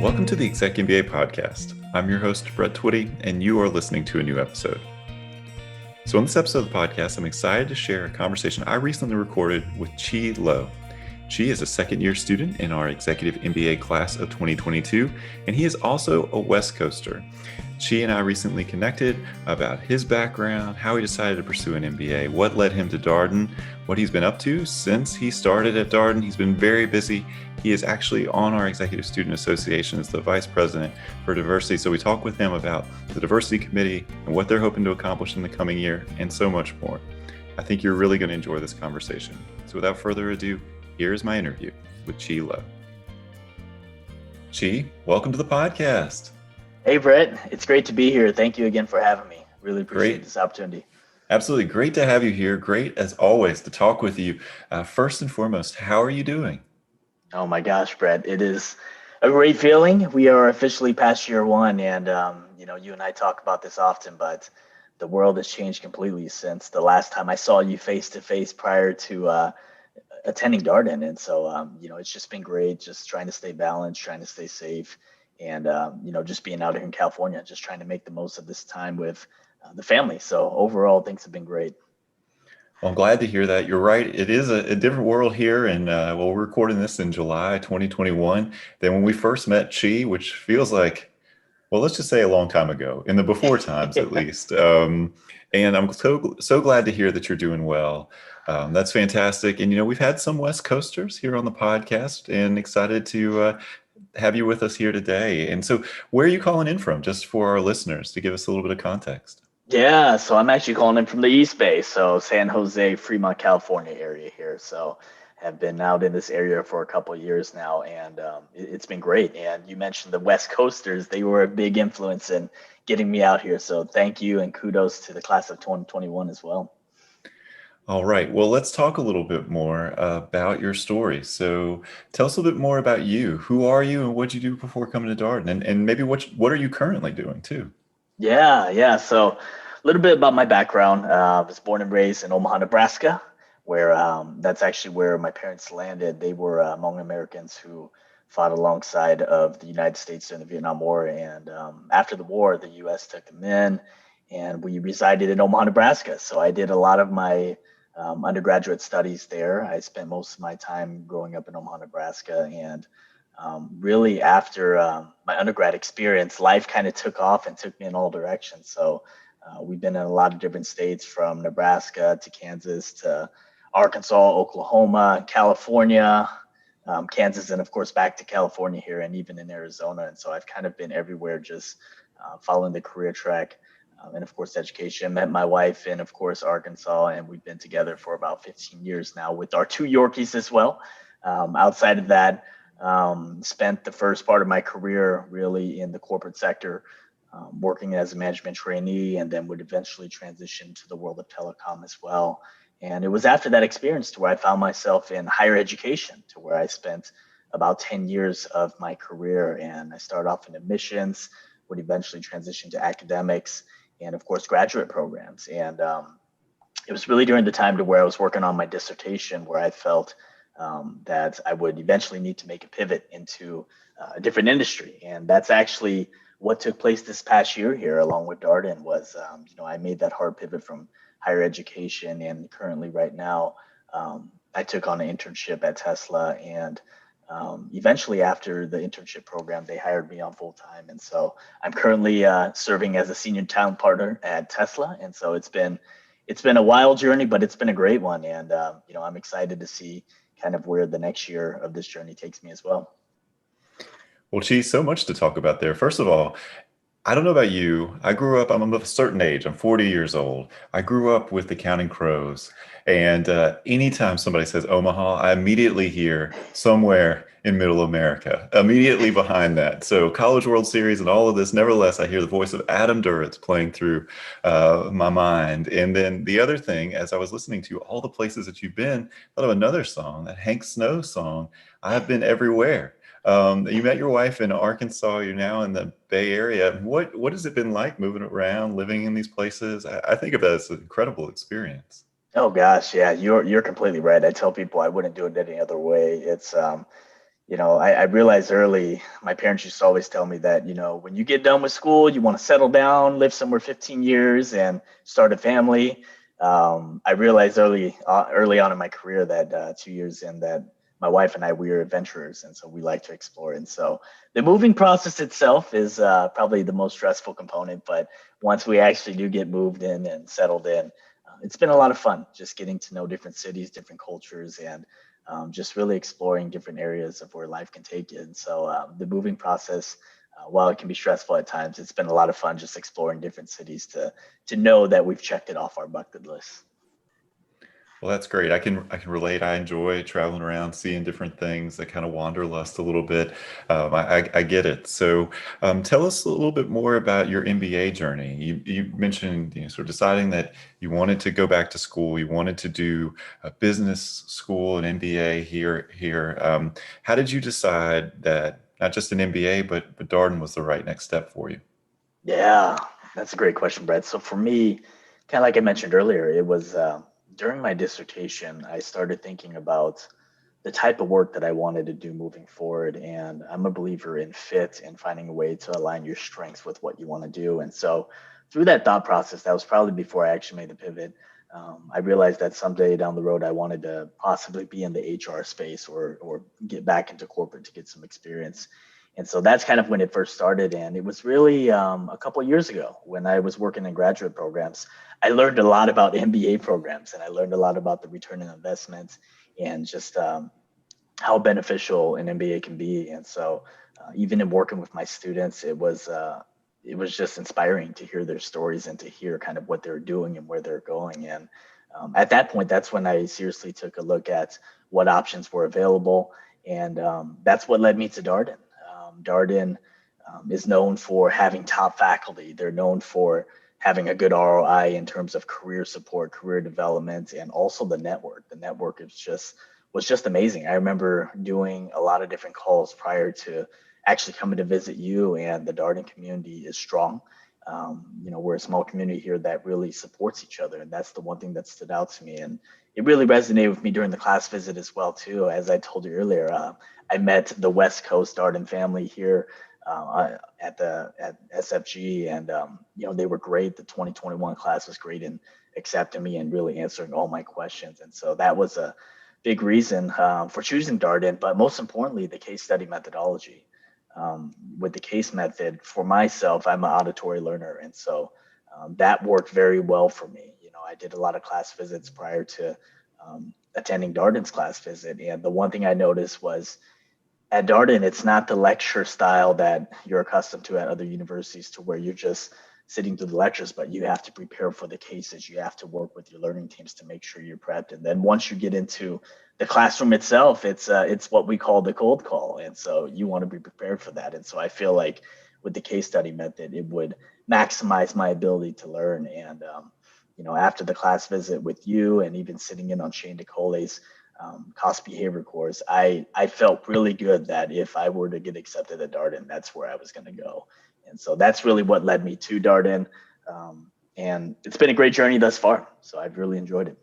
Welcome to the ExecMBA podcast. I'm your host, Brett Twitty, and you are listening to a new episode. So in this episode of the podcast, I'm excited to share a conversation I recently recorded with Chi Lo. Chi is a second-year student in our Executive MBA class of 2022, and he is also a West Coaster. Chi and I recently connected about his background, how he decided to pursue an MBA, what led him to Darden, what he's been up to since he started at Darden. He's been very busy. He is actually on our Executive Student Association as the Vice President for Diversity. So we talk with him about the Diversity Committee and what they're hoping to accomplish in the coming year and so much more. I think you're really going to enjoy this conversation. So without further ado, here is my interview with Chi Lo. Chi, welcome to the podcast. Hey, Brett. It's great to be here. Thank you again for having me. Really appreciate this opportunity. Absolutely. Great to have you here. Great, as always, to talk with you. First and foremost, how are you doing? Oh, my gosh, Brett. It is a great feeling. We are officially past year one. And, you and I talk about this often, but the world has changed completely since the last time I saw you face to face prior to attending Darden. And so, it's just been great, just trying to stay balanced, trying to stay safe. And, just being out here in California, just trying to make the most of this time with the family. So overall, things have been great. Well, I'm glad to hear that. You're right. It is a different world here. And we're recording this in July 2021 than when we first met Chi, which feels like, well, let's just say a long time ago, in the before times at least. And I'm so glad to hear that you're doing well. That's fantastic. And, we've had some West Coasters here on the podcast and excited to have you with us here today. And so where are you calling in from, just for our listeners, to give us a little bit of context? Yeah, so I'm actually calling in from the East Bay, so San Jose, Fremont, California area here. So have been out in this area for a couple of years now, and it's been great. And you mentioned the West Coasters. They were a big influence in getting me out here. So thank you, and kudos to the class of 2021 as well. All right. Well, let's talk a little bit more about your story. So tell us a little bit more about you. Who are you and what did you do before coming to Darden? And maybe what are you currently doing too? Yeah. So a little bit about my background. I was born and raised in Omaha, Nebraska, where that's actually where my parents landed. They were Hmong Americans who fought alongside of the United States during the Vietnam War. And after the war, the U.S. took them in, and we resided in Omaha, Nebraska. So I did a lot of my undergraduate studies there. I spent most of my time growing up in Omaha, Nebraska, and really after my undergrad experience, life kind of took off and took me in all directions. So we've been in a lot of different states, from Nebraska to Kansas to Arkansas, Oklahoma, California, Kansas, and of course back to California here, and even in Arizona. And so I've kind of been everywhere, just following the career track. And of course, education. Met my wife in, of course, Arkansas, and we've been together for about 15 years now with our 2 Yorkies as well. Outside of that, spent the first part of my career really in the corporate sector, working as a management trainee, and then would eventually transition to the world of telecom as well. And it was after that experience to where I found myself in higher education, to where I spent about 10 years of my career. And I started off in admissions, would eventually transition to academics, and of course, graduate programs. And it was really during the time to where I was working on my dissertation where I felt that I would eventually need to make a pivot into a different industry. And that's actually what took place this past year here, along with Darden, was, I made that hard pivot from higher education. And currently right now, I took on an internship at Tesla, and eventually after the internship program, they hired me on full time. And so I'm currently serving as a senior talent partner at Tesla. And so it's been a wild journey, but it's been a great one. And, I'm excited to see kind of where the next year of this journey takes me as well. Well, geez, so much to talk about there. First of all, I don't know about you. I grew up, I'm of a certain age. I'm 40 years old. I grew up with the Counting Crows. And anytime somebody says Omaha, I immediately hear somewhere in middle America, immediately behind that. So College World Series and all of this, nevertheless, I hear the voice of Adam Duritz playing through my mind. And then the other thing, as I was listening to all the places that you've been, I thought of another song, that Hank Snow song, I've Been Everywhere. You met your wife in Arkansas. You're now in the Bay Area. What has it been like moving around, living in these places? I think of that as an incredible experience. Oh gosh, yeah, you're completely right. I tell people I wouldn't do it any other way. It's I realized early, my parents used to always tell me that, when you get done with school, you want to settle down, live somewhere 15 years and start a family. I realized early on in my career that 2 years in that my wife and I, we are adventurers. And so we like to explore. And so the moving process itself is probably the most stressful component. But once we actually do get moved in and settled in, it's been a lot of fun just getting to know different cities, different cultures, and just really exploring different areas of where life can take you. And so the moving process, while it can be stressful at times, it's been a lot of fun just exploring different cities to know that we've checked it off our bucket list. Well, that's great. I can relate. I enjoy traveling around, seeing different things. I kind of wanderlust a little bit. I get it. So, tell us a little bit more about your MBA journey. You mentioned, sort of deciding that you wanted to go back to school. You wanted to do a business school, an MBA here. How did you decide that not just an MBA, but Darden was the right next step for you? Yeah, that's a great question, Brett. So for me, kind of like I mentioned earlier, it was during my dissertation, I started thinking about the type of work that I wanted to do moving forward. And I'm a believer in fit and finding a way to align your strengths with what you want to do. And so through that thought process, that was probably before I actually made the pivot. I realized that someday down the road, I wanted to possibly be in the HR space or get back into corporate to get some experience. And so that's kind of when it first started. And it was really a couple of years ago when I was working in graduate programs. I learned a lot about MBA programs and I learned a lot about the return on investment and just how beneficial an MBA can be. And so, even in working with my students, it was just inspiring to hear their stories and to hear kind of what they're doing and where they're going. And at that point, that's when I seriously took a look at what options were available, and that's what led me to Darden. Darden is known for having top faculty. They're known for having a good ROI in terms of career support, career development, and also the network. The network was just amazing. I remember doing a lot of different calls prior to actually coming to visit you, and the Darden community is strong. We're a small community here that really supports each other, and that's the one thing that stood out to me. And it really resonated with me during the class visit as well, too. As I told you earlier, I met the West Coast Darden family here at SFG, and they were great. The 2021 class was great in accepting me and really answering all my questions, and so that was a big reason for choosing Darden. But most importantly, the case study methodology. With the case method, for myself, I'm an auditory learner, and so that worked very well for me. I did a lot of class visits prior to attending Darden's class visit, and the one thing I noticed was at Darden, it's not the lecture style that you're accustomed to at other universities, to where you're just sitting through the lectures, but you have to prepare for the cases. You have to work with your learning teams to make sure you're prepped. And then once you get into the classroom itself, it's what we call the cold call, and so you want to be prepared for that. And so I feel like with the case study method, it would maximize my ability to learn. And after the class visit with you, and even sitting in on Shane DeCole's cost behavior course, I felt really good that if I were to get accepted at Darden, that's where I was going to go. And so that's really what led me to Darden. And it's been a great journey thus far. So I've really enjoyed it.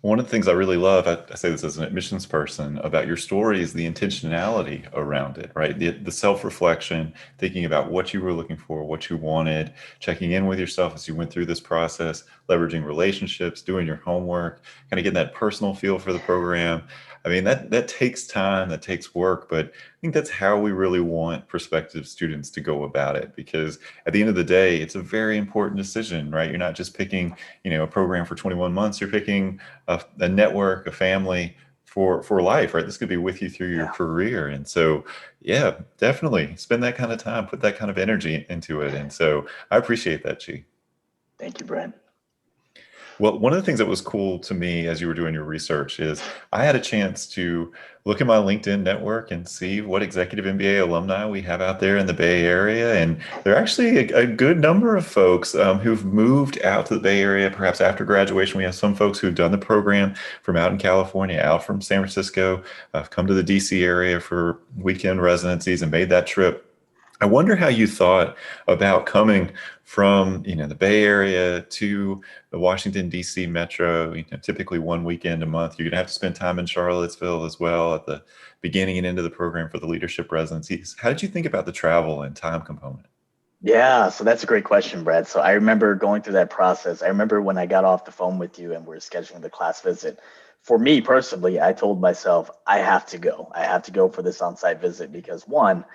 One of the things I really love, I say this as an admissions person, about your story is the intentionality around it, right? The self-reflection, thinking about what you were looking for, what you wanted, checking in with yourself as you went through this process, leveraging relationships, doing your homework, kind of getting that personal feel for the program. I mean, that takes time, that takes work, but I think that's how we really want prospective students to go about it, because at the end of the day, it's a very important decision, right? You're not just picking, a program for 21 months, you're picking a network, a family for life, right? This could be with you through your Yeah. career. And so, yeah, definitely spend that kind of time, put that kind of energy into it. And so I appreciate that, Chi. Thank you, Brent. Well, one of the things that was cool to me as you were doing your research is I had a chance to look at my LinkedIn network and see what executive MBA alumni we have out there in the Bay Area. And there are actually a good number of folks who've moved out to the Bay Area, perhaps after graduation. We have some folks who've done the program from out in California, out from San Francisco, come to the DC area for weekend residencies and made that trip. I wonder how you thought about coming from, the Bay Area to the Washington, D.C. metro, typically one weekend a month. You're going to have to spend time in Charlottesville as well at the beginning and end of the program for the leadership residencies. How did you think about the travel and time component? Yeah, so that's a great question, Brad. So I remember going through that process. I remember when I got off the phone with you and we are scheduling the class visit. For me personally, I told myself, I have to go. I have to go for this on-site visit because one,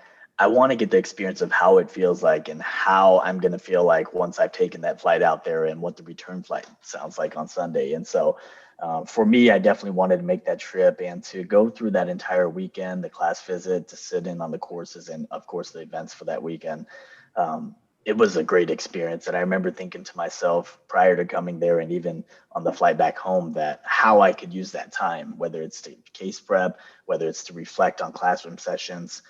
I want to get the experience of how it feels like and how I'm going to feel like once I've taken that flight out there and what the return flight sounds like on Sunday. And so for me, I definitely wanted to make that trip and to go through that entire weekend, the class visit, to sit in on the courses and, of course, the events for that weekend. um, it was a great experience. And I remember thinking to myself prior to coming there and even on the flight back home that how I could use that time, whether it's to case prep, whether it's to reflect on classroom sessions,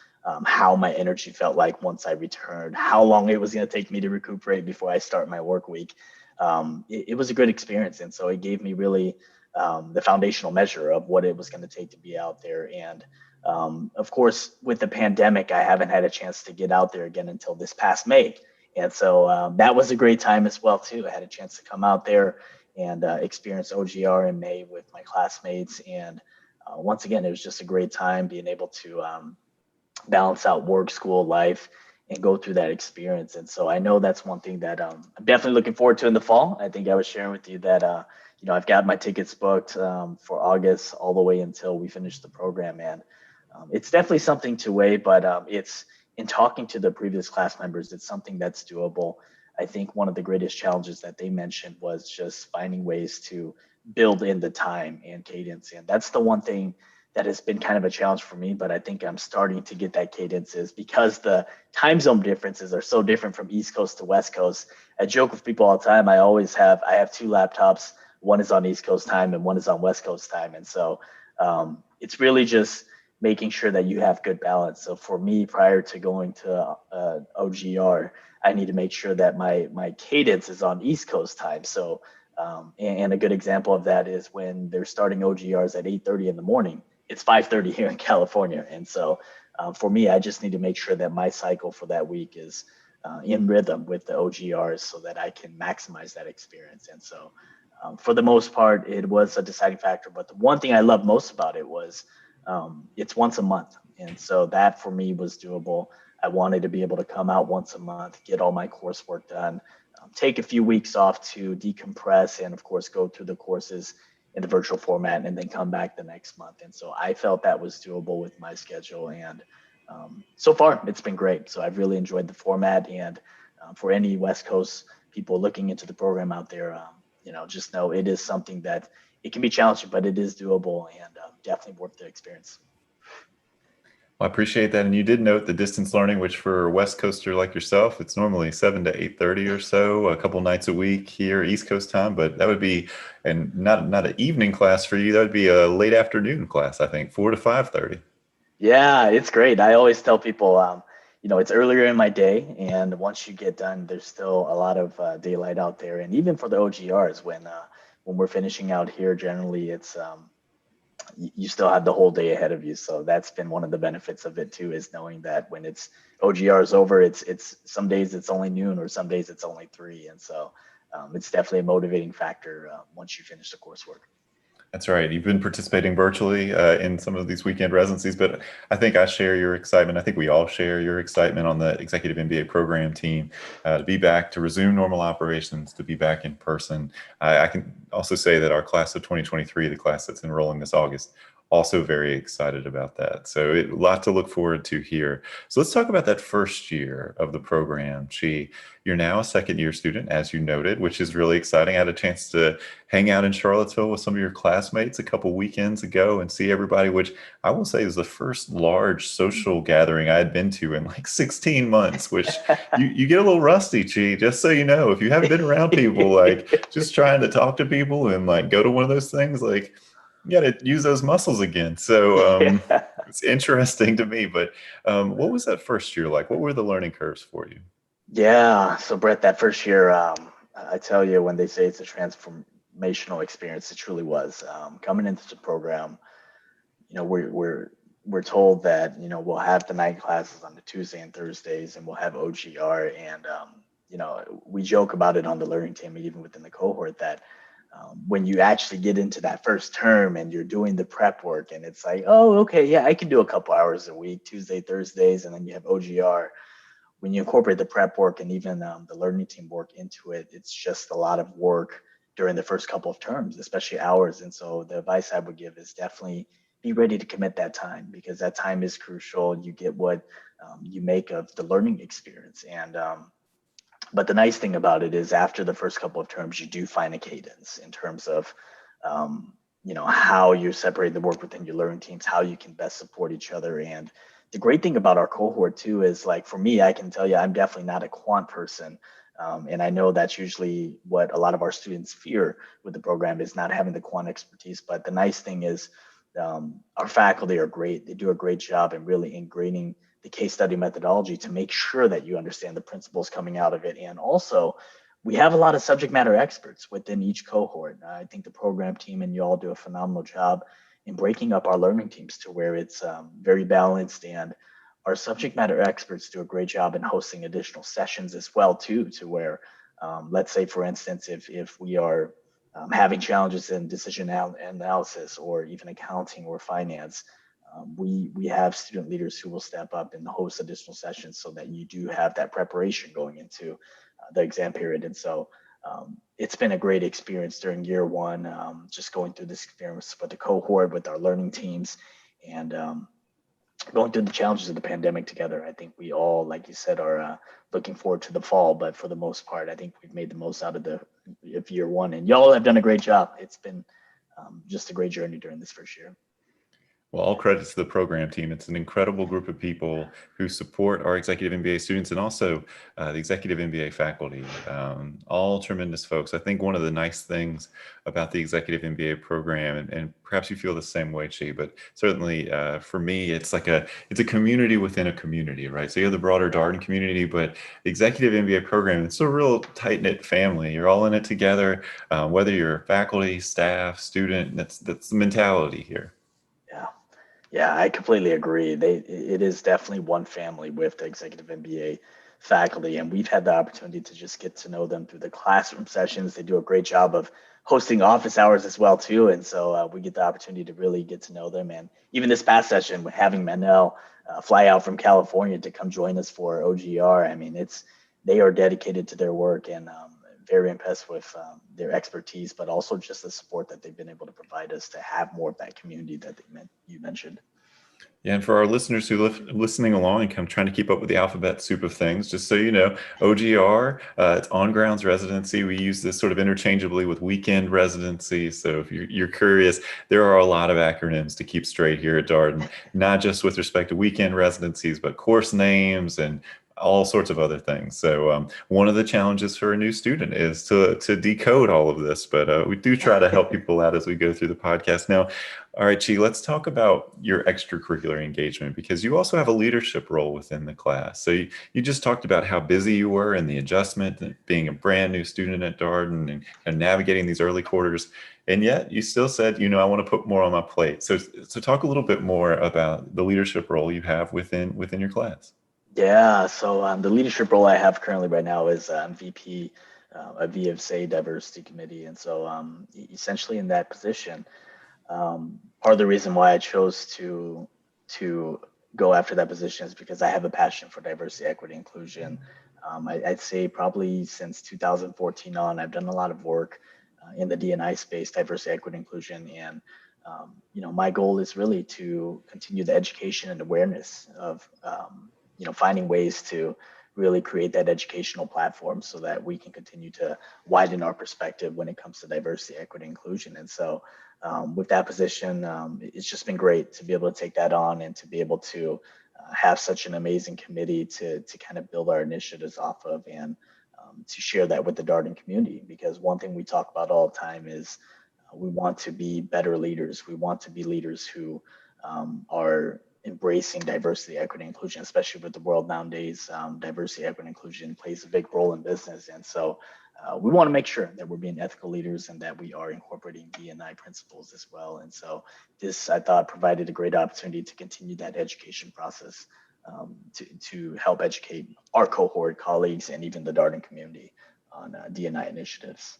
how my energy felt like once I returned, how long it was going to take me to recuperate before I start my work week. It was a good experience. And so it gave me really the foundational measure of what it was going to take to be out there. And of course, with the pandemic, I haven't had a chance to get out there again until this past May. And so that was a great time as well, too. I had a chance to come out there and experience OGR in May with my classmates. And once again, it was just a great time being able to balance out work, school, life, and go through that experience. And so I know that's one thing that I'm definitely looking forward to in the fall. I think I was sharing with you that, I've got my tickets booked for August all the way until we finish the program. And it's definitely something to weigh, but it's in talking to the previous class members, it's something that's doable. I think one of the greatest challenges that they mentioned was just finding ways to build in the time and cadence. And that's the one thing that has been kind of a challenge for me, but I think I'm starting to get that cadence is because the time zone differences are so different from East Coast to West Coast. I joke with people all the time. I have two laptops. One is on East Coast time and one is on West Coast time. And so it's really just making sure that you have good balance. So for me, prior to going to OGR, I need to make sure that my cadence is on East Coast time. So and a good example of that is when they're starting OGRs at 8:30 in the morning. It's 5:30 here in California, and so for me, I just need to make sure that my cycle for that week is in rhythm with the OGRs so that I can maximize that experience. And so for the most part, it was a deciding factor. But the one thing I loved most about it was it's once a month. And so that for me was doable. I wanted to be able to come out once a month, get all my coursework done, take a few weeks off to decompress, and of course, go through the courses in the virtual format and then come back the next month. And so I felt that was doable with my schedule. And so far, it's been great. So I've really enjoyed the format. And for any West Coast people looking into the program out there, just know it is something that it can be challenging, but it is doable and definitely worth the experience. Well, I appreciate that. And you did note the distance learning, which for a West Coaster like yourself, it's normally 7 to 8:30 or so, a couple nights a week here, East Coast time. But that would be, and not an evening class for you. That would be a late afternoon class, I think, 4 to 5:30. Yeah, it's great. I always tell people, it's earlier in my day, and once you get done, there's still a lot of daylight out there. And even for the OGRs, when we're finishing out here, generally it's you still have the whole day ahead of you. So that's been one of the benefits of it too, is knowing that when it's OGR is over, it's some days it's only noon or some days it's only 3. And so it's definitely a motivating factor once you finish the coursework. That's right. You've been participating virtually in some of these weekend residencies, but I think I share your excitement. I think we all share your excitement on the Executive MBA program team to be back, to resume normal operations, to be back in person. I can also say that our class of 2023, the class that's enrolling this August, also very excited about that. So a lot to look forward to here. So let's talk about that first year of the program. You're now a second year student, as you noted, which is really exciting. I had a chance to hang out in Charlottesville with some of your classmates a couple weekends ago and see everybody, which I will say is the first large social gathering I had been to in like 16 months, which you get a little rusty, Chi, just so you know. If you haven't been around people, like just trying to talk to people and like go to one of those things, like you got to use those muscles again. So Yeah. it's interesting to me. But what was that first year like? What were the learning curves for you? Yeah. So Brett, that first year, I tell you, when they say it's a transformational experience, it truly was. Coming into the program, we're we're told that, we'll have the night classes on the Tuesday and Thursdays, and we'll have OGR. And, we joke about it on the learning team, even within the cohort, that when you actually get into that first term and you're doing the prep work, and it's like, oh, okay, yeah, I can do a couple hours a week, Tuesday, Thursdays, and then you have OGR. When you incorporate the prep work and even the learning team work into it, it's just a lot of work during the first couple of terms, especially hours. And so the advice I would give is definitely be ready to commit that time, because that time is crucial. You get what you make of the learning experience. And but the nice thing about it is, after the first couple of terms, you do find a cadence in terms of how you separate the work within your learning teams, how you can best support each other. And the great thing about our cohort too is, like, for me, I can tell you, I'm definitely not a quant person. And I know that's usually what a lot of our students fear with the program, is not having the quant expertise. But the nice thing is, our faculty are great. They do a great job in really ingraining the case study methodology to make sure that you understand the principles coming out of it. And also, we have a lot of subject matter experts within each cohort. I think the program team and you all do a phenomenal job in breaking up our learning teams to where it's very balanced. And our subject matter experts do a great job in hosting additional sessions as well too, to where, let's say, for instance, if we are having challenges in decision analysis, or even accounting or finance, we have student leaders who will step up and host additional sessions, so that you do have that preparation going into the exam period. And so it's been a great experience during year one, just going through this experience with the cohort, with our learning teams, and going through the challenges of the pandemic together. I think we all, like you said, are looking forward to the fall, but for the most part, I think we've made the most out of year one, and y'all have done a great job. It's been just a great journey during this first year. Well, all credits to the program team. It's an incredible group of people who support our Executive MBA students, and also the Executive MBA faculty. All tremendous folks. I think one of the nice things about the Executive MBA program, and perhaps you feel the same way, Chi, but certainly for me, it's a community within a community, right? So you have the broader Darden community, but the Executive MBA program, it's a real tight-knit family. You're all in it together, whether you're faculty, staff, student. That's the mentality here. Yeah. Yeah, I completely agree. It is definitely one family with the Executive MBA faculty, and we've had the opportunity to just get to know them through the classroom sessions. They do a great job of hosting office hours as well too, and so we get the opportunity to really get to know them. And even this past session, with having Manel fly out from California to come join us for OGR, I mean, they are dedicated to their work, and very impressed with their expertise, but also just the support that they've been able to provide us to have more of that community that you mentioned. Yeah, and for our listeners who listening along and kind of trying to keep up with the alphabet soup of things, just so you know, OGR, it's on grounds residency. We use this sort of interchangeably with weekend residency. So if you're curious, there are a lot of acronyms to keep straight here at Darden, not just with respect to weekend residencies, but course names and all sorts of other things. So one of the challenges for a new student is to decode all of this, but we do try to help people out as we go through the podcast. Now, all right, Chi, let's talk about your extracurricular engagement, because you also have a leadership role within the class. So you just talked about how busy you were and the adjustment and being a brand new student at Darden and navigating these early quarters. And yet you still said, I want to put more on my plate. So talk a little bit more about the leadership role you have within your class. Yeah, so the leadership role I have currently right now is VP of VFSA Diversity Committee. And so essentially in that position, part of the reason why I chose to go after that position is because I have a passion for diversity, equity, inclusion. I'd say probably since 2014 on, I've done a lot of work in the D&I space, diversity, equity, inclusion. And my goal is really to continue the education and awareness of finding ways to really create that educational platform so that we can continue to widen our perspective when it comes to diversity, equity, inclusion. And so with that position, it's just been great to be able to take that on and to be able to have such an amazing committee to kind of build our initiatives off of, and to share that with the Darden community. Because one thing we talk about all the time is we want to be better leaders. We want to be leaders who are embracing diversity, equity, inclusion, especially with the world nowadays. Diversity, equity, inclusion plays a big role in business. And so we want to make sure that we're being ethical leaders and that we are incorporating D&I principles as well. And so this, I thought, provided a great opportunity to continue that education process, to help educate our cohort colleagues and even the Darden community on D&I initiatives.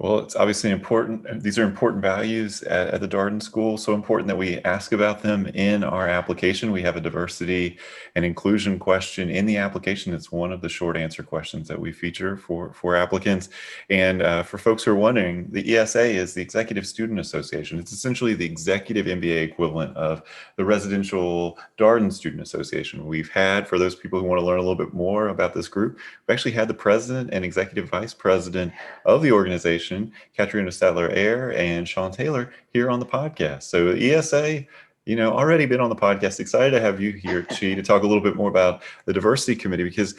Well, it's obviously important. These are important values at the Darden School. So important that we ask about them in our application. We have a diversity and inclusion question in the application. It's one of the short answer questions that we feature for applicants. And for folks who are wondering, the ESA is the Executive Student Association. It's essentially the Executive MBA equivalent of the Residential Darden Student Association. We've had, for those people who want to learn a little bit more about this group, we've actually had the president and executive vice president of the organization, Katrina Statler-Ayer and Sean Taylor, here on the podcast. So ESA, already been on the podcast. Excited to have you here, Chi, to talk a little bit more about the diversity committee, because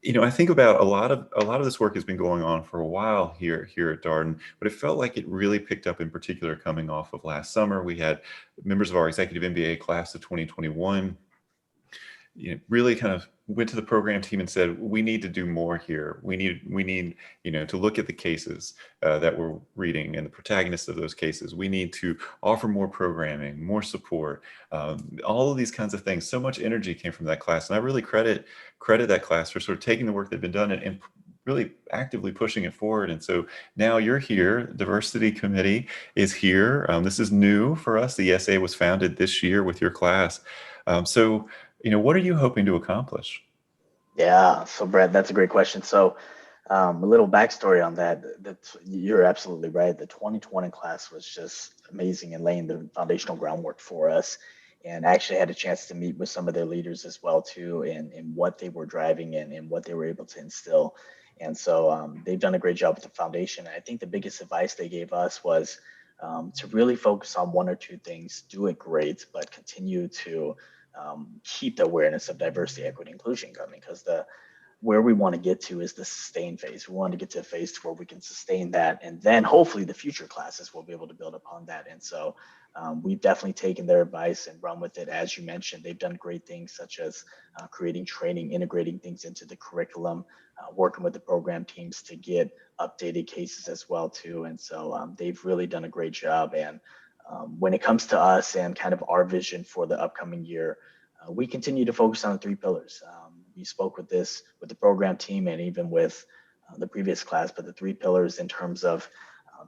I think about a lot of this work has been going on for a while here at Darden, but it felt like it really picked up in particular coming off of last summer. We had members of our Executive MBA class of 2021 really kind of went to the program team and said, we need to do more here. We need, to look at the cases that we're reading and the protagonists of those cases. We need to offer more programming, more support, all of these kinds of things. So much energy came from that class. And I really credit that class for sort of taking the work that's been done and really actively pushing it forward. And so now you're here, Diversity Committee is here. This is new for us. The ESA was founded this year with your class. So what are you hoping to accomplish? Yeah, so Brett, that's a great question. So a little backstory on that. You're absolutely right. The 2020 class was just amazing and laying the foundational groundwork for us. And I actually had a chance to meet with some of their leaders as well too, and what they were driving and what they were able to instill. And so they've done a great job with the foundation. I think the biggest advice they gave us was to really focus on one or two things, do it great, but continue to keep the awareness of diversity, equity, inclusion coming, because where we want to get to is the sustain phase. We want to get to a phase where we can sustain that, and then hopefully the future classes will be able to build upon that. And so we've definitely taken their advice and run with it. As you mentioned, they've done great things such as creating training, integrating things into the curriculum, working with the program teams to get updated cases as well too. And so they've really done a great job. And when it comes to us and kind of our vision for the upcoming year, we continue to focus on the three pillars. We spoke with the program team and even with the previous class, but the three pillars in terms of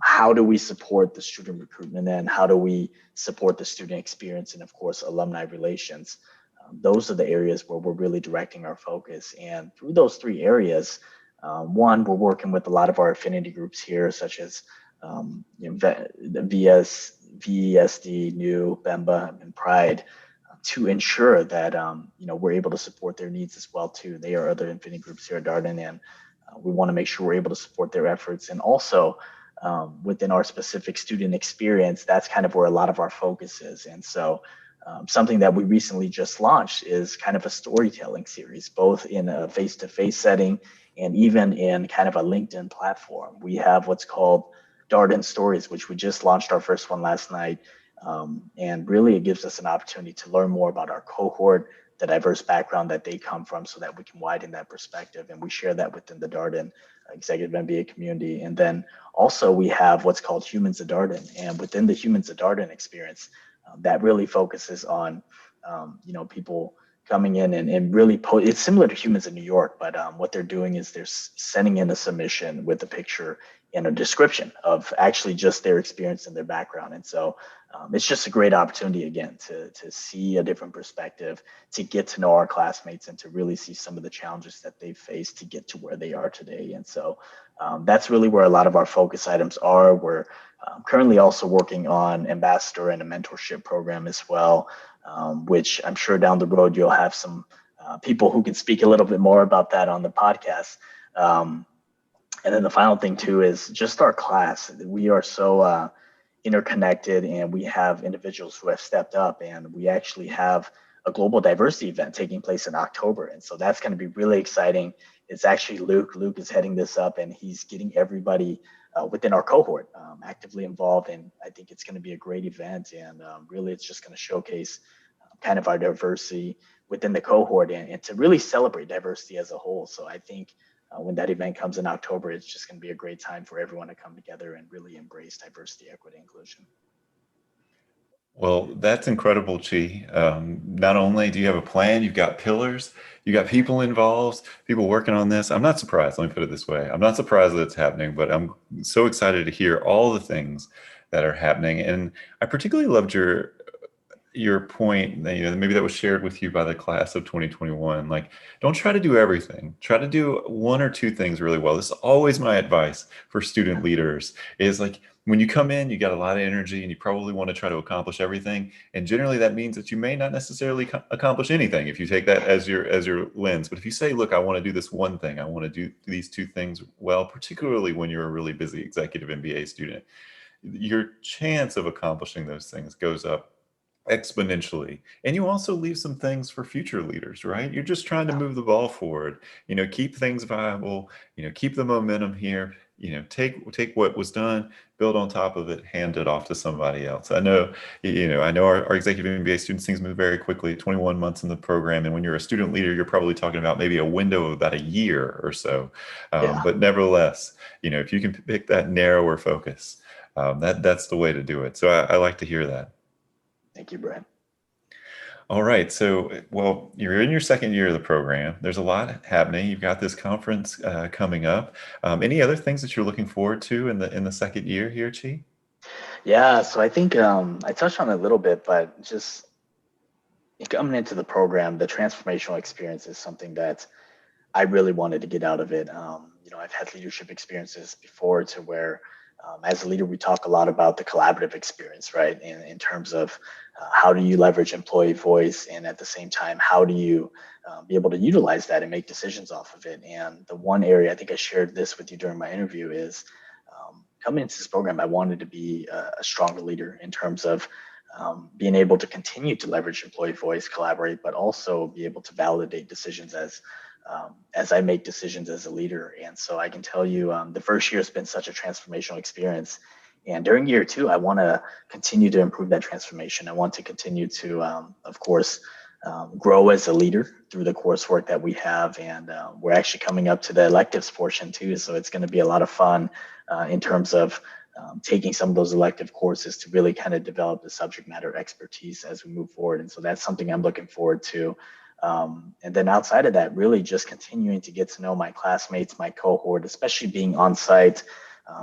how do we support the student recruitment and how do we support the student experience and of course alumni relations. Those are the areas where we're really directing our focus. And through those three areas, one, we're working with a lot of our affinity groups here, such as the VESD, New, Bemba, and Pride, to ensure that we're able to support their needs as well too. They are other affinity groups here at Darden, and we want to make sure we're able to support their efforts. And also within our specific student experience, that's kind of where a lot of our focus is. And so something that we recently just launched is kind of a storytelling series, both in a face-to-face setting and even in kind of a LinkedIn platform. We have what's called Darden Stories, which we just launched our first one last night. And really it gives us an opportunity to learn more about our cohort, the diverse background that they come from, so that we can widen that perspective. And we share that within the Darden Executive MBA community. And then also we have what's called Humans at Darden. And within the Humans at Darden experience, that really focuses on, people coming in and really, it's similar to Humans in New York, but what they're doing is they're sending in a submission with a picture and a description of actually just their experience and their background. And so it's just a great opportunity, again, to see a different perspective, to get to know our classmates and to really see some of the challenges that they face to get to where they are today. And so that's really where a lot of our focus items are. We're currently also working on ambassador and a mentorship program as well, which I'm sure down the road you'll have some people who can speak a little bit more about that on the podcast. And then the final thing too is just our class. We are so interconnected, and we have individuals who have stepped up, and we actually have a global diversity event taking place in October. And so that's going to be really exciting. It's actually Luke. Luke is heading this up, and he's getting everybody within our cohort actively involved. And I think it's going to be a great event. And really, it's just going to showcase kind of our diversity within the cohort, and to really celebrate diversity as a whole. So I think when that event comes in October, it's just going to be a great time for everyone to come together and really embrace diversity, equity, inclusion. Well, that's incredible, Chi. Not only do you have a plan, you've got pillars, you got people involved, people working on this. I'm not surprised. Let me put it this way. I'm not surprised that it's happening, but I'm so excited to hear all the things that are happening. And I particularly loved your point that, maybe that was shared with you by the class of 2021. Like, don't try to do everything. Try to do one or two things really well. This is always my advice for student leaders is like, when you come in, you got a lot of energy and you probably want to try to accomplish everything. And generally that means that you may not necessarily accomplish anything if you take that as your lens. But if you say, look, I want to do this one thing, I want to do these two things well, particularly when you're a really busy executive MBA student, your chance of accomplishing those things goes up exponentially. And you also leave some things for future leaders, right? You're just trying to move the ball forward, keep things viable, keep the momentum here, take what was done, build on top of it, hand it off to somebody else. I know our executive MBA students, things move very quickly, 21 months in the program. And when you're a student leader, you're probably talking about maybe a window of about a year or so. Yeah. But nevertheless, if you can pick that narrower focus, that's the way to do it. So I like to hear that. Thank you, Brent. All right. So, well, you're in your second year of the program. There's a lot happening. You've got this conference coming up. Any other things that you're looking forward to in the second year here, Chi? Yeah, so I think I touched on it a little bit, but just coming into the program, the transformational experience is something that I really wanted to get out of it. I've had leadership experiences before to where, as a leader, we talk a lot about the collaborative experience, right? In terms of how do you leverage employee voice, and at the same time, how do you be able to utilize that and make decisions off of it? And the one area, I think I shared this with you during my interview, is coming into this program, I wanted to be a stronger leader in terms of being able to continue to leverage employee voice, collaborate, but also be able to validate decisions as I make decisions as a leader. And so I can tell you, the first year has been such a transformational experience. And during year two, I want to continue to improve that transformation. I want to continue to, of course, grow as a leader through the coursework that we have. And we're actually coming up to the electives portion too. So it's going to be a lot of fun in terms of taking some of those elective courses to really kind of develop the subject matter expertise as we move forward. And so that's something I'm looking forward to. And then outside of that, really just continuing to get to know my classmates, my cohort, especially being on site.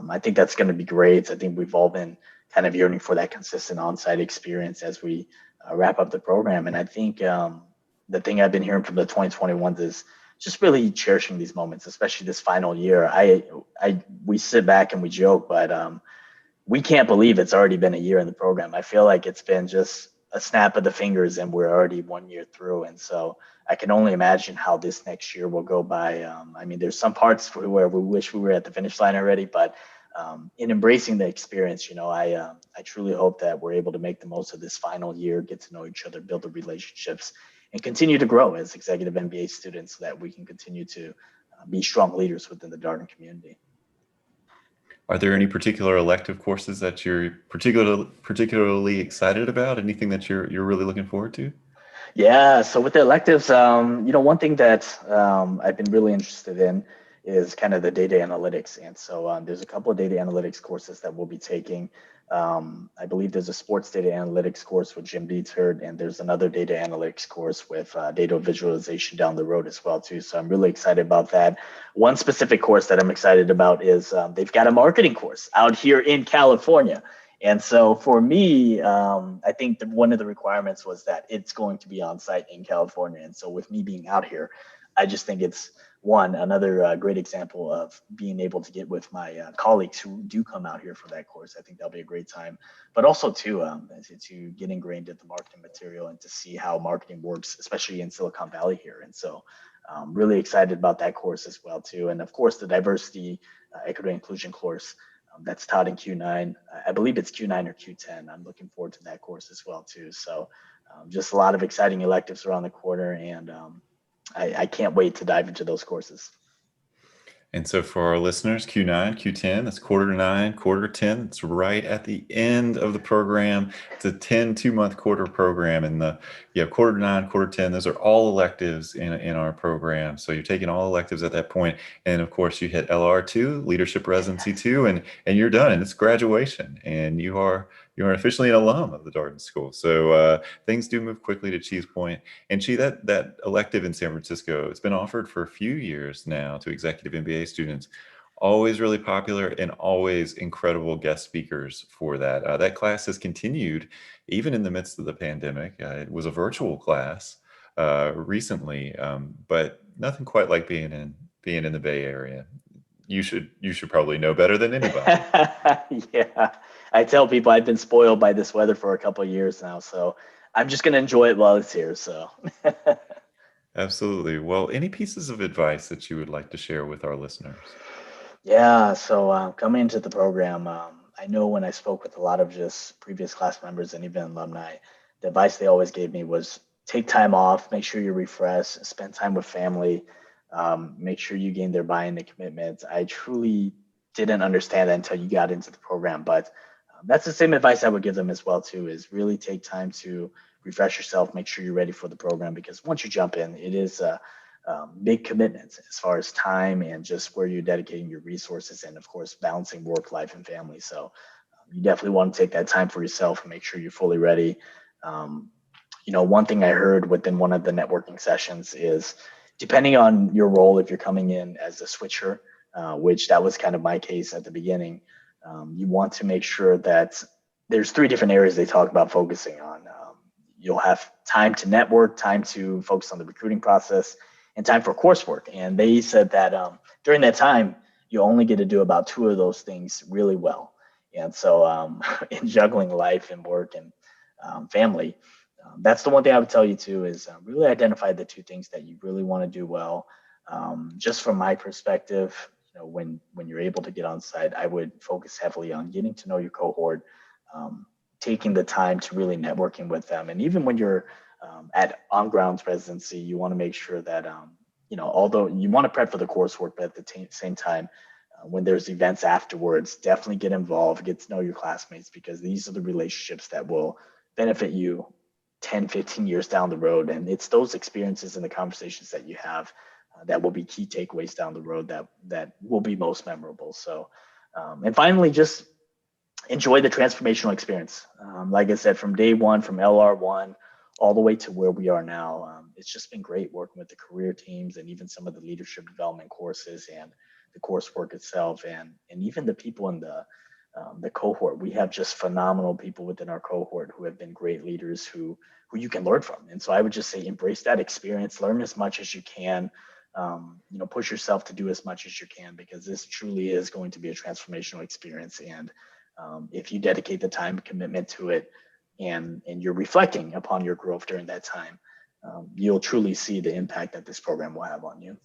I think that's going to be great. I think we've all been kind of yearning for that consistent on-site experience as we wrap up the program. And I think the thing I've been hearing from the 2021s is just really cherishing these moments, especially this final year. We sit back and we joke, but we can't believe it's already been a year in the program. I feel like it's been just a snap of the fingers and we're already 1 year through. And so I can only imagine how this next year will go by. There's some parts where we wish we were at the finish line already, but in embracing the experience, I truly hope that we're able to make the most of this final year, get to know each other, build the relationships, and continue to grow as executive MBA students so that we can continue to be strong leaders within the Darden community. Are there any particular elective courses that you're particularly excited about? Anything that you're really looking forward to? Yeah, so with the electives, one thing that I've been really interested in is kind of the data analytics. And so there's a couple of data analytics courses that we'll be taking. I believe there's a sports data analytics course with Jim Dietert, and there's another data analytics course with data visualization down the road as well too. So I'm really excited about that. One specific course that I'm excited about is they've got a marketing course out here in California. And so for me, I think one of the requirements was that it's going to be on site in California. And so with me being out here, I just think it's another great example of being able to get with my colleagues who do come out here for that course. I think that'll be a great time, but also to get ingrained in the marketing material and to see how marketing works, especially in Silicon Valley here. And so really excited about that course as well too. And of course, the diversity, equity, inclusion course that's taught in Q9. I believe it's Q9 or Q10. I'm looking forward to that course as well too. So just a lot of exciting electives around the corner, and I can't wait to dive into those courses. And so for our listeners, Q9, Q10, that's quarter 9, quarter 10. It's right at the end of the program. It's a 2-month quarter program. And quarter 9, quarter 10, those are all electives in our program. So you're taking all electives at that point. And of course you hit LR2, leadership residency 2, and you're done. And it's graduation. And you're officially an alum of the Darden School. So things do move quickly to Chi's point. And Chi, that elective in San Francisco, it's been offered for a few years now to Executive MBA students. Always really popular and always incredible guest speakers for that. That class has continued even in the midst of the pandemic. It was a virtual class recently, but nothing quite like being in the Bay Area. You should probably know better than anybody. Yeah, I tell people I've been spoiled by this weather for a couple of years now, so I'm just gonna enjoy it while it's here. So, Absolutely. Well, any pieces of advice that you would like to share with our listeners? yeah. So coming into the program, I know when I spoke with a lot of just previous class members and even alumni, the advice they always gave me was take time off, make sure you refresh, spend time with family, make sure you gain their buy-in and commitment. I truly didn't understand that until you got into the program, but that's the same advice I would give them as well too. Is really take time to refresh yourself, make sure you're ready for the program because once you jump in, it is big commitments as far as time and just where you're dedicating your resources and of course balancing work life and family. So you definitely want to take that time for yourself and make sure you're fully ready. um, One thing I heard within one of the networking sessions is depending on your role, if you're coming in as a switcher, which that was kind of my case at the beginning, you want to make sure that there's three different areas they talk about focusing on. You'll have time to network, time to focus on the recruiting process, and time for coursework. And they said that during that time, you only get to do about two of those things really well. And so, in juggling life and work and family, that's the one thing I would tell you too is really identify the two things that you really want to do well. Just from my perspective, when you're able to get on site, I would focus heavily on getting to know your cohort, taking the time to really networking with them, and even when you're at on grounds residency, you want to make sure that although you want to prep for the coursework, but at the same time, when there's events afterwards, definitely get involved, get to know your classmates because these are the relationships that will benefit you 10, 15 years down the road. And it's those experiences and the conversations that you have that will be key takeaways down the road that will be most memorable. So, and finally, just enjoy the transformational experience. Like I said, from day one, from LR1 all the way to where we are now, it's just been great working with the career teams and even some of the leadership development courses and the coursework itself, and even the people in the cohort. We have just phenomenal people within our cohort who have been great leaders who you can learn from. And so I would just say embrace that experience, learn as much as you can, push yourself to do as much as you can because this truly is going to be a transformational experience. And if you dedicate the time commitment to it and you're reflecting upon your growth during that time, you'll truly see the impact that this program will have on you.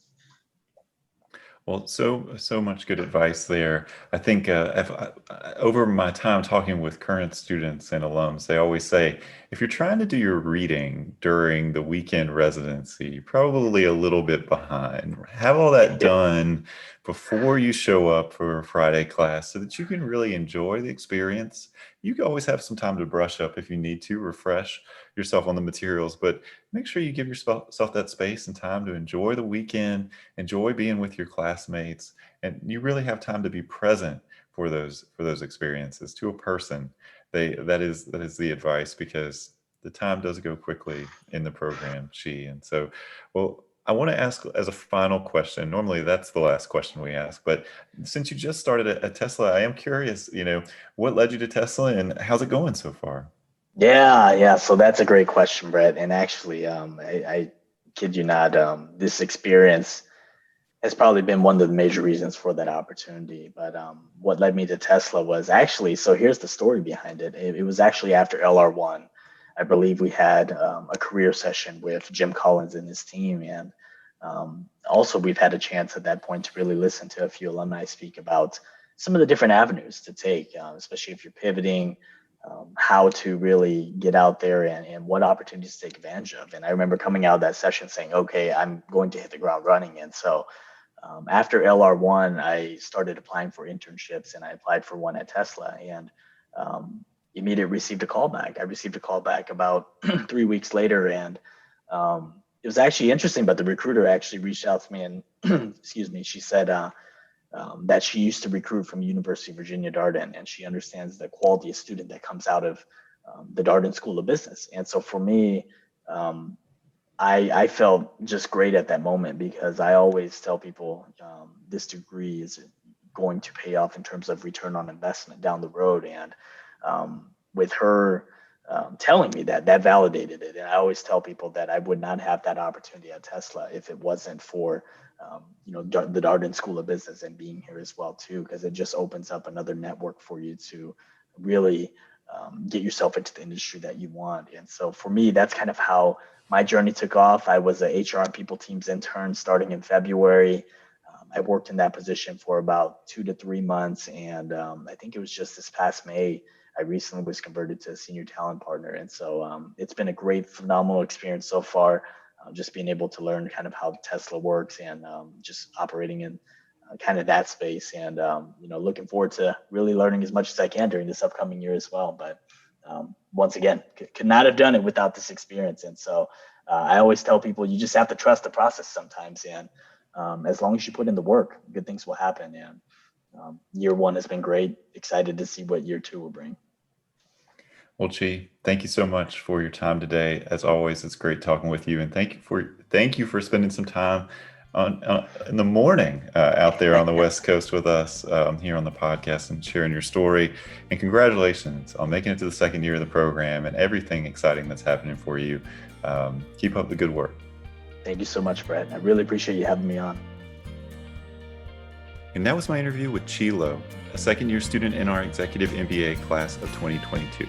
Well, so much good advice there. I think over my time talking with current students and alums, they always say if you're trying to do your reading during the weekend residency, you're probably a little bit behind. Have all that done before you show up for a Friday class so that you can really enjoy the experience. You can always have some time to brush up if you need to, refresh yourself on the materials, but make sure you give yourself that space and time to enjoy the weekend, enjoy being with your classmates, and you really have time to be present for those experiences to a person. That is the advice because the time does go quickly in the program, and so, well, I want to ask as a final question. Normally, that's the last question we ask, but since you just started at Tesla, I am curious. What led you to Tesla, and how's it going so far? Yeah. So that's a great question, Brett. And actually, I kid you not, this experience has probably been one of the major reasons for that opportunity. But what led me to Tesla was actually, so here's the story behind it. It was actually after LR1. I believe we had a career session with Jim Collins and his team. And also, we've had a chance at that point to really listen to a few alumni speak about some of the different avenues to take, especially if you're pivoting, how to really get out there and what opportunities to take advantage of. And I remember coming out of that session saying, okay, I'm going to hit the ground running. And so After LR1, I started applying for internships, and I applied for one at Tesla, and immediately received a call back. I received a call back about 3 weeks later, and it was actually interesting. But the recruiter actually reached out to me and, excuse me, she said that she used to recruit from University of Virginia Darden, and she understands the quality of student that comes out of the Darden School of Business. And so for me, I felt just great at that moment, because I always tell people this degree is going to pay off in terms of return on investment down the road. And with her telling me that, that validated it. And I always tell people that I would not have that opportunity at Tesla if it wasn't for the Darden School of Business and being here as well too, because it just opens up another network for you to really get yourself into the industry that you want. And so for me, that's kind of how my journey took off. I was a HR and people teams intern starting in February. I worked in that position for about 2 to 3 months. And I think it was just this past May, I recently was converted to a senior talent partner. And so it's been a great, phenomenal experience so far, just being able to learn kind of how Tesla works and just operating in kind of that space. And, looking forward to really learning as much as I can during this upcoming year as well. But once again, could not have done it without this experience. And so I always tell people, you just have to trust the process sometimes. And as long as you put in the work, good things will happen. And year one has been great. Excited to see what year two will bring. Well, Chi, thank you so much for your time today. As always, it's great talking with you, and thank you for spending some time in the morning out there on the West Coast with us here on the podcast and sharing your story. And congratulations on making it to the second year of the program and everything exciting that's happening for you. Keep up the good work. Thank you so much, Brett. I really appreciate you having me on. And that was my interview with Chi Lo, a second-year student in our Executive MBA class of 2022.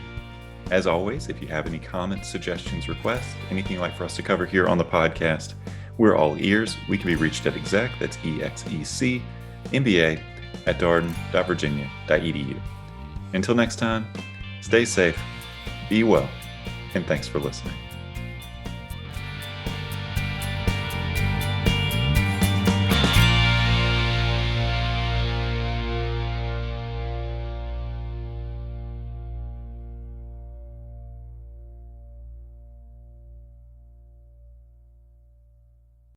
As always, if you have any comments, suggestions, requests, anything you'd like for us to cover here on the podcast, we're all ears. We can be reached at exec, that's EXEC, MBA, at darden.virginia.edu. Until next time, stay safe, be well, and thanks for listening.